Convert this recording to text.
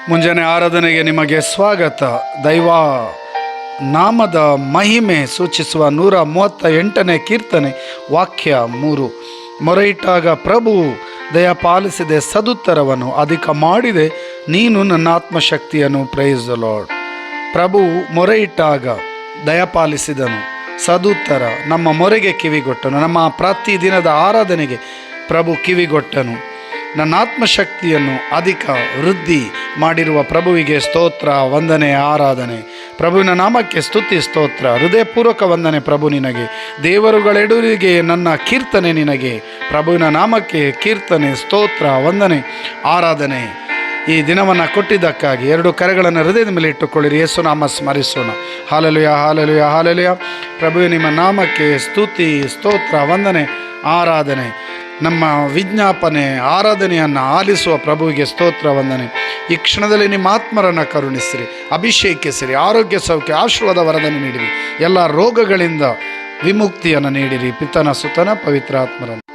ಮುಂಜಾನೆ ಆರಾಧನೆಗೆ ನಿಮಗೆ ಸ್ವಾಗತ. ದೈವ ನಾಮದ ಮಹಿಮೆ ಸೂಚಿಸುವ 138ನೇ ಕೀರ್ತನೆ ವಾಕ್ಯ 3. ಮೊರೆಯಿಟ್ಟಾಗ ಪ್ರಭು ದಯಪಾಲಿಸಿದೆ, ಸದುತ್ತರವನ್ನು ಅಧಿಕ ಮಾಡಿದೆ, ನೀನು ನನ್ನ ಆತ್ಮಶಕ್ತಿಯನ್ನು. Praise the lord. ಪ್ರಭು ಮೊರೆಯಿಟ್ಟಾಗ ದಯಪಾಲಿಸಿದನು, ಸದುತ್ತರ ನಮ್ಮ ಮೊರೆಗೆ ಕಿವಿಗೊಟ್ಟನು. ನಮ್ಮ ಪ್ರತಿದಿನದ ಆರಾಧನೆಗೆ ಪ್ರಭು ಕಿವಿಗೊಟ್ಟನು. ನನ್ನ ಆತ್ಮಶಕ್ತಿಯನ್ನು ಅಧಿಕ ವೃದ್ಧಿ ಮಾಡಿರುವ ಪ್ರಭುವಿಗೆ ಸ್ತೋತ್ರ, ವಂದನೆ, ಆರಾಧನೆ. ಪ್ರಭುವಿನ ನಾಮಕ್ಕೆ ಸ್ತುತಿ, ಸ್ತೋತ್ರ, ಹೃದಯಪೂರ್ವಕ ವಂದನೆ ಪ್ರಭು ನಿನಗೆ. ದೇವರುಗಳೆದುರಿಗೆ ನನ್ನ ಕೀರ್ತನೆ ನಿನಗೆ. ಪ್ರಭುವಿನ ನಾಮಕ್ಕೆ ಕೀರ್ತನೆ, ಸ್ತೋತ್ರ, ವಂದನೆ, ಆರಾಧನೆ. ಈ ದಿನವನ್ನು ಕೊಟ್ಟಿದ್ದಕ್ಕಾಗಿ 2 ಕರೆಗಳನ್ನು ಹೃದಯದ ಮೇಲೆ ಇಟ್ಟುಕೊಳ್ಳಿರಿ. ಯೇಸು ನಾಮ ಸ್ಮರಿಸೋಣ. Hallelujah, hallelujah, hallelujah. ಪ್ರಭುವೆ ನಿಮ್ಮ ನಾಮಕ್ಕೆ ಸ್ತುತಿ, ಸ್ತೋತ್ರ, ವಂದನೆ, ಆರಾಧನೆ. ನಮ್ಮ ವಿಜ್ಞಾಪನೆ ಆರಾಧನೆಯನ್ನು ಆಲಿಸುವ ಪ್ರಭುವಿಗೆ ಸ್ತೋತ್ರ, ವಂದನೆ. ಈ ಕ್ಷಣದಲ್ಲಿ ನಿಮ್ಮ ಆತ್ಮರನ್ನು ಕರುಣಿಸಿರಿ, ಅಭಿಷೇಕಿಸಿರಿ, ಆರೋಗ್ಯ, ಸೌಖ್ಯ, ಆಶೀರ್ವಾದ, ವರದನ್ನು ನೀಡಿರಿ. ಎಲ್ಲ ರೋಗಗಳಿಂದ ವಿಮುಕ್ತಿಯನ್ನು ನೀಡಿರಿ. ಪಿತನ, ಸುತನ, ಪವಿತ್ರ ಆತ್ಮರನ್ನು.